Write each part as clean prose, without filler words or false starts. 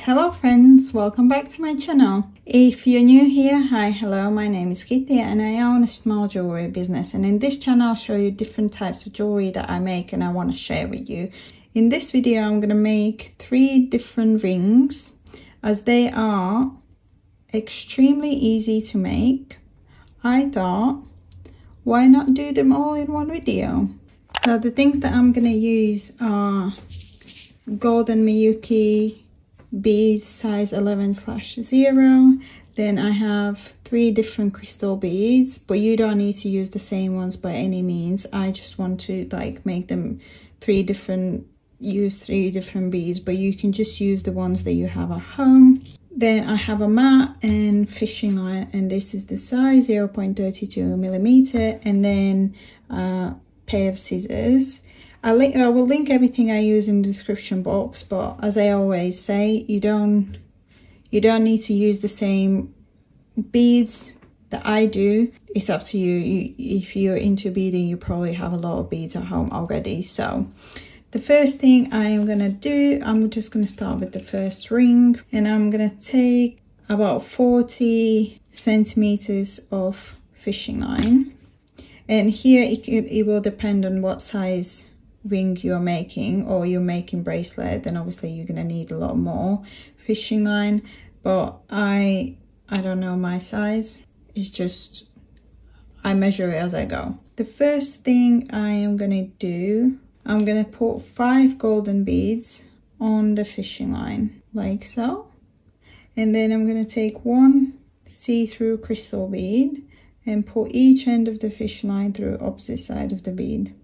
Hello friends, welcome back to my channel. If you're new here, hi, hello, my name is Kitija and I own a small jewelry business, and in this channel I'll show you different types of jewelry that I make and I want to share with you. In this video I'm going to make 3 different rings, as they are extremely easy to make. I thought, why not do them all in one video? So the things that I'm going to use are golden miyuki beads size 11/0. Then I have 3 different crystal beads, but you don't need to use the same ones by any means. I just want to like make them use 3 different beads, but you can just use the ones that you have at home. Then I have a mat and fishing line, and this is the size 0.32mm, and then a pair of scissors. I will link everything I use in the description box, but as I always say, you don't need to use the same beads that I do. It's up to you. If you're into beading, you probably have a lot of beads at home already. So the first thing I am gonna do, I'm just gonna start with the first ring, and I'm gonna take about 40 centimeters of fishing line. And here it will depend on what size ring you're making, or you're making bracelet, then obviously you're gonna need a lot more fishing line, but I don't know my size. It's just I measure it as I go. The first thing I am gonna do, I'm gonna put 5 golden beads on the fishing line like so, and then I'm gonna take 1 see-through crystal bead and put each end of the fishing line through opposite side of the bead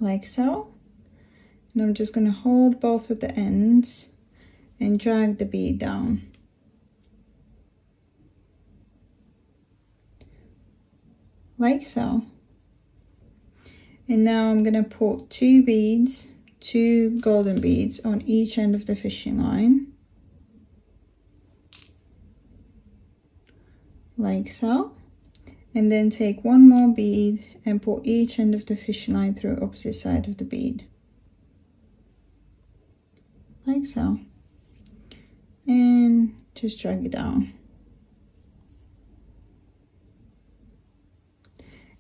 like so. And I'm just going to hold both of the ends and drag the bead down like so. And now I'm going to put 2 golden beads on each end of the fishing line like so. And then take 1 more bead and put each end of the fishing line through opposite side of the bead like so, and just drag it down.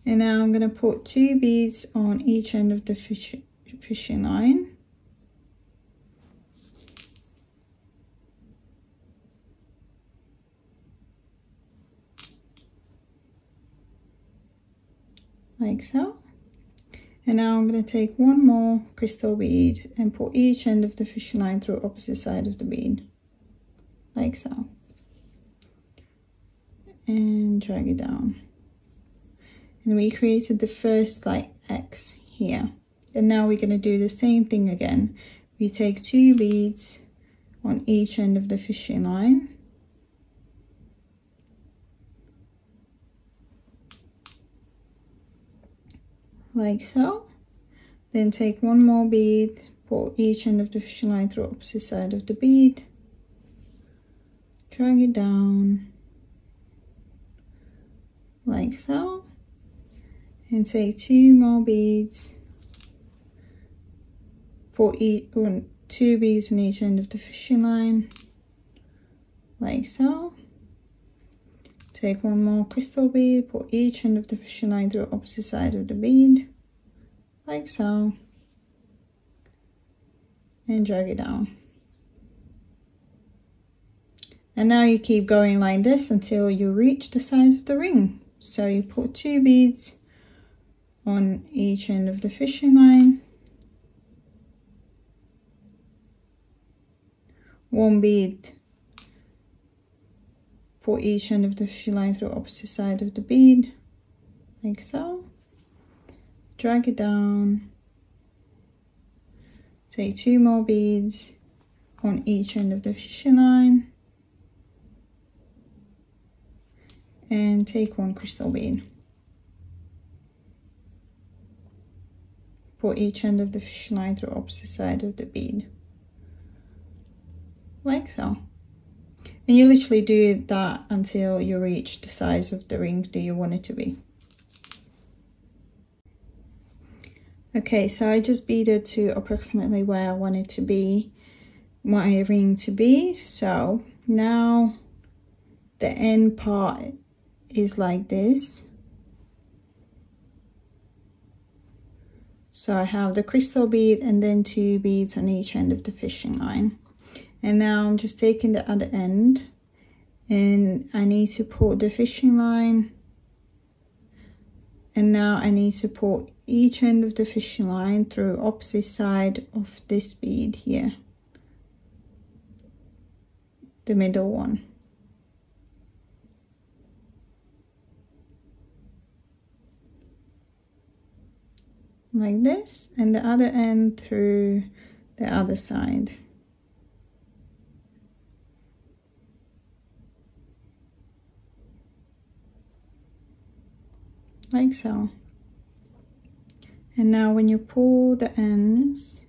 And now I'm going to put 2 beads on each end of the fishing line like so. And now I'm going to take 1 more crystal bead and put each end of the fishing line through opposite side of the bead like so, and drag it down. And we created the first like X here, and now we're going to do the same thing again. We take 2 beads on each end of the fishing line like so. Then take 1 more bead, put each end of the fishing line through opposite side of the bead, drag it down like so, and take 2 more beads, put 2 beads on each end of the fishing line like so. Take 1 more crystal bead, put each end of the fishing line through opposite side of the bead like so, and drag it down. And now you keep going like this until you reach the size of the ring. So you put 2 beads on each end of the fishing line, 1 bead, put each end of the fishing line through opposite side of the bead like so, drag it down, take 2 more beads on each end of the fishing line, and take 1 crystal bead, put each end of the fishing line through opposite side of the bead like so. And you literally do that until you reach the size of the ring that you want it to be. Okay, so I just beaded to approximately where I want it to be, my ring to be. So now the end part is like this. So I have the crystal bead and then 2 beads on each end of the fishing line. And now I'm just taking the other end, and I need to pull the fishing line, and now I need to pull each end of the fishing line through opposite side of this bead here, the middle one. Like this, and the other end through the other side. Like so. And now when you pull the ends,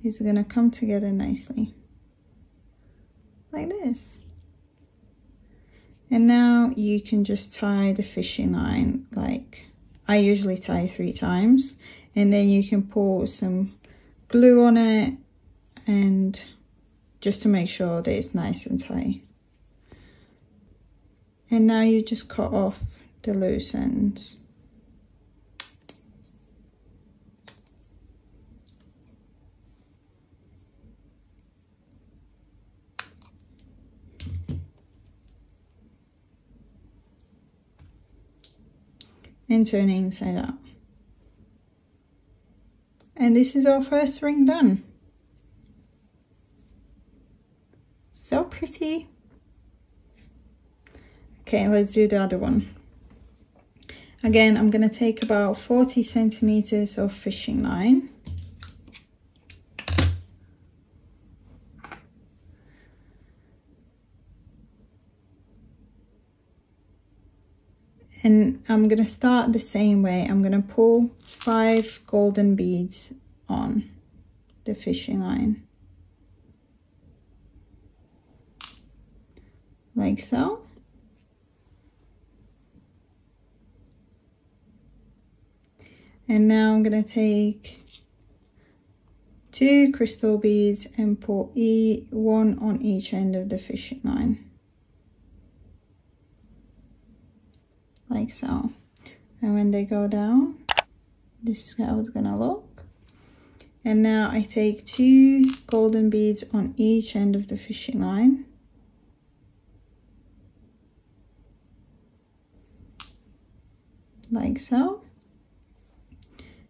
it's gonna come together nicely. Like this. And now you can just tie the fishing line, like I usually tie 3 times, and then you can pour some glue on it, and just to make sure that it's nice and tight. And now you just cut off the loose ends. And turn it inside out. And this is our first ring done. So pretty. Okay, let's do the other one. Again, I'm gonna take about 40 centimeters of fishing line. And I'm gonna start the same way. I'm gonna pull 5 golden beads on the fishing line. Like so. And now I'm gonna take 2 crystal beads and pull one on each end of the fishing line. Like so. And when they go down, this is how it's gonna look. And now I take 2 golden beads on each end of the fishing line. Like so.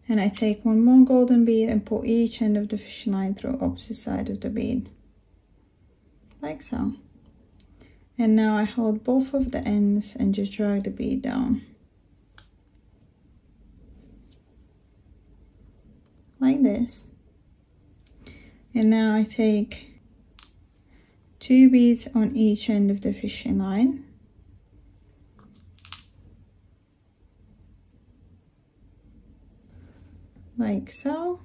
And I take 1 more golden bead and pull each end of the fishing line through opposite side of the bead. Like so. And now I hold both of the ends and just drag the bead down. Like this. And now I take 2 beads on each end of the fishing line. Like so.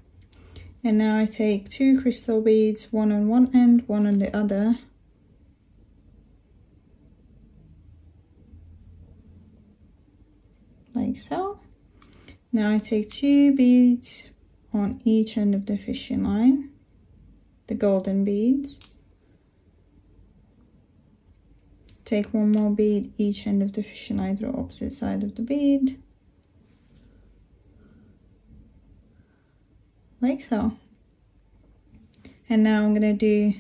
And now I take 2 crystal beads, one on one end, one on the other. Like so. Now I take 2 beads on each end of the fishing line, the golden beads. Take 1 more bead each end of the fishing line through opposite side of the bead. Like so. And now I'm gonna do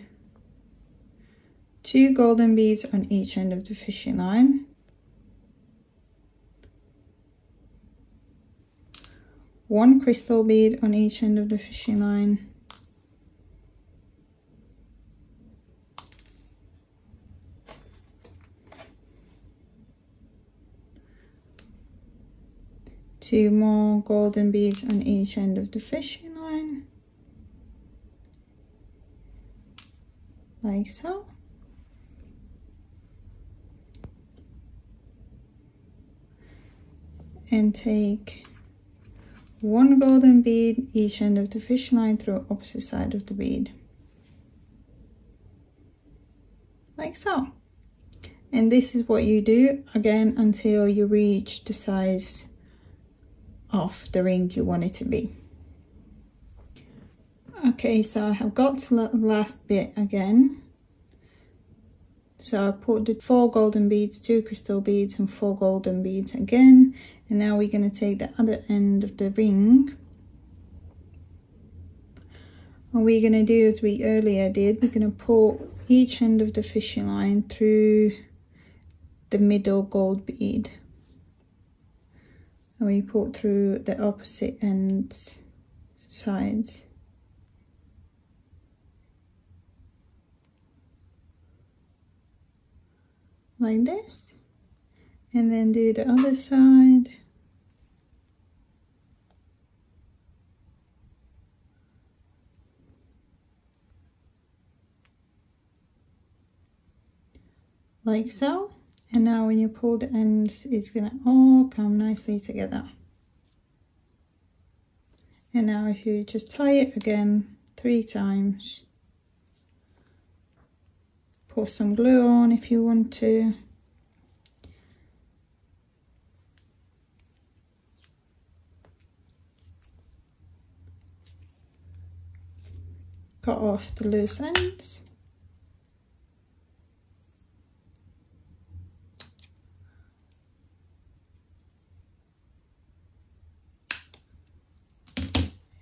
2 golden beads on each end of the fishing line. 1 crystal bead on each end of the fishing line. Two more golden beads on each end of the fishing line. Like so. And take 1 golden bead each end of the fishing line through opposite side of the bead. Like so. And this is what you do again until you reach the size of the ring you want it to be. Okay, so I have got to the last bit again. So I put the 4 golden beads, 2 crystal beads and 4 golden beads again. And now we're going to take the other end of the ring. What we're going to do as we earlier did, we're going to pull each end of the fishing line through the middle gold bead. And we pull through the opposite ends, sides. Like this. And then do the other side. Like so. And now when you pull the ends, it's gonna all come nicely together. And now if you just tie it again 3 times, pour some glue on if you want to. Cut off the loose ends.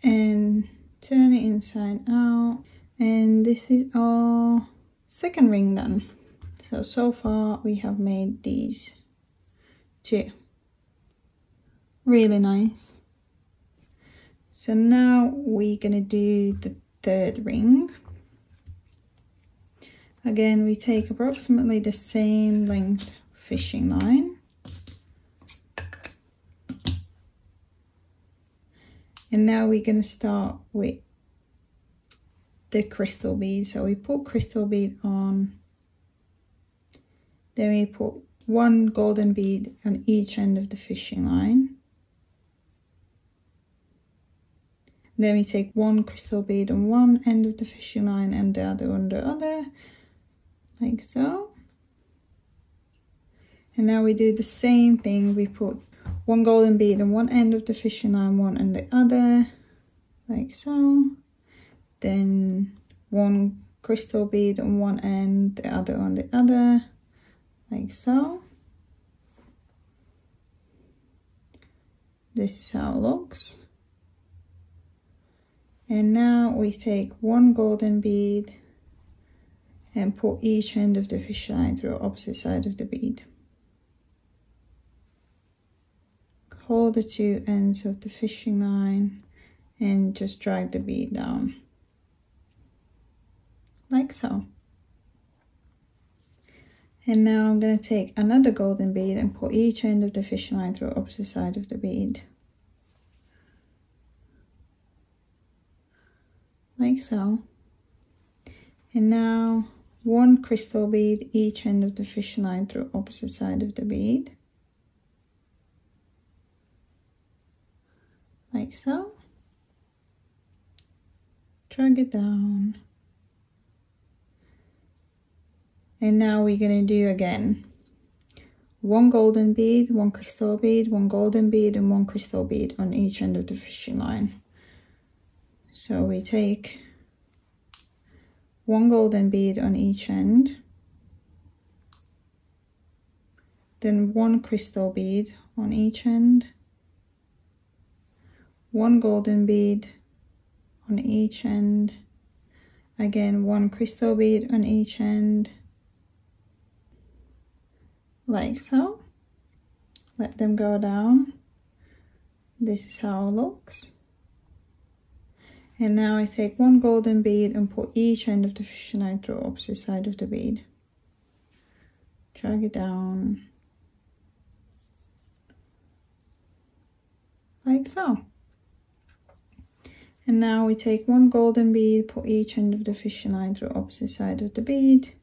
And turn it inside out. And this is our second ring done. So far we have made these 2. Really nice. So now we're gonna do the 3rd ring. Again, we take approximately the same length fishing line. And now we're going to start with the crystal bead. So we put crystal bead on, then we put 1 golden bead on each end of the fishing line. Then we take 1 crystal bead on one end of the fishing line and the other on the other, like so. And now we do the same thing. We put 1 golden bead on one end of the fishing line, 1 on the other, like so. Then 1 crystal bead on one end, the other on the other, like so. This is how it looks. And now we take 1 golden bead and put each end of the fish line through the opposite side of the bead. Hold the 2 ends of the fishing line and just drag the bead down, like so. And now I'm going to take another golden bead and put each end of the fishing line through the opposite side of the bead, like so. And now 1 crystal bead each end of the fishing line through the opposite side of the bead, like so. Drag it down. And now we're going to do again 1 golden bead, 1 crystal bead, 1 golden bead and 1 crystal bead on each end of the fishing line. So we take 1 golden bead on each end, then 1 crystal bead on each end, 1 golden bead on each end, again 1 crystal bead on each end, like so. Let them go down. This is how it looks. And now I take 1 golden bead and put each end of the fishing line through the opposite side of the bead. Drag it down, like so. And now we take 1 golden bead, put each end of the fishing line through the opposite side of the bead.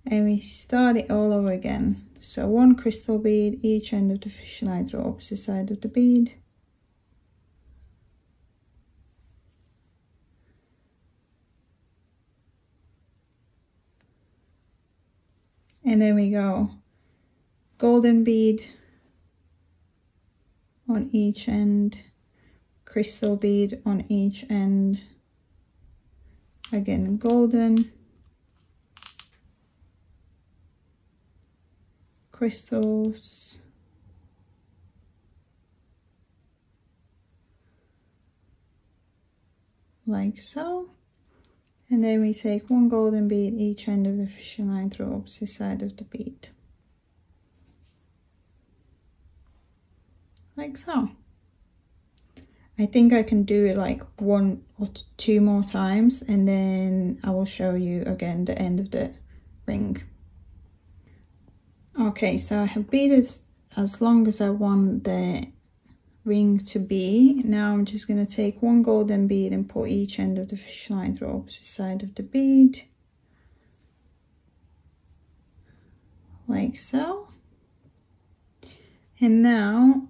And we start it all over again. So 1 crystal bead, each end of the fishing line through the opposite side of the bead. And then we go golden bead on each end, crystal bead on each end. Again, golden crystals, like so. And then we take one golden bead each end of the fishing line through opposite side of the bead, like so. I think I can do it like 1 or 2 more times, and then I will show you again the end of the ring. Okay, so I have beaded as long as I want the ring to be. Now I'm just going to take one golden bead and put each end of the fish line through opposite side of the bead, like so. And now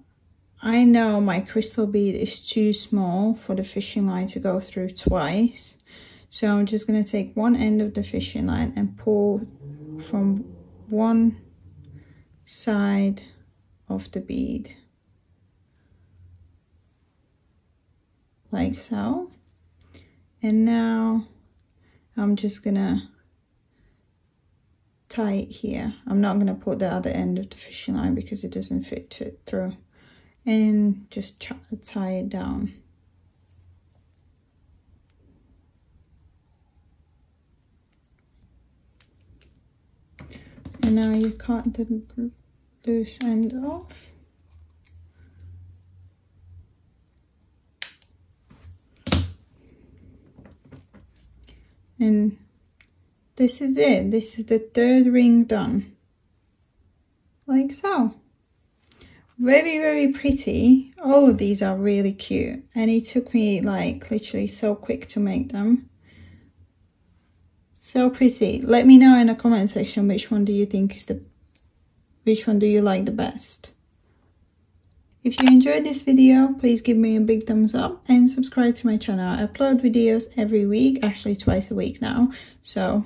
I know my crystal bead is too small for the fishing line to go through twice, so I'm just going to take one end of the fishing line and pull from one side of the bead, like so. And now I'm just gonna tie it here. I'm not gonna put the other end of the fishing line because it doesn't fit through, and just tie it down. And now you cut the loose end off. And this is it. This is the 3rd ring done, like so. Very, very pretty. All of these are really cute, and it took me like literally so quick to make them. So pretty. Let me know in the comment section which one do you think is which one do you like the best. If you enjoyed this video, please give me a big thumbs up and subscribe to my channel. I upload videos every week, actually twice a week now. So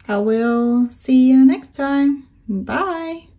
I will see you next time. Bye.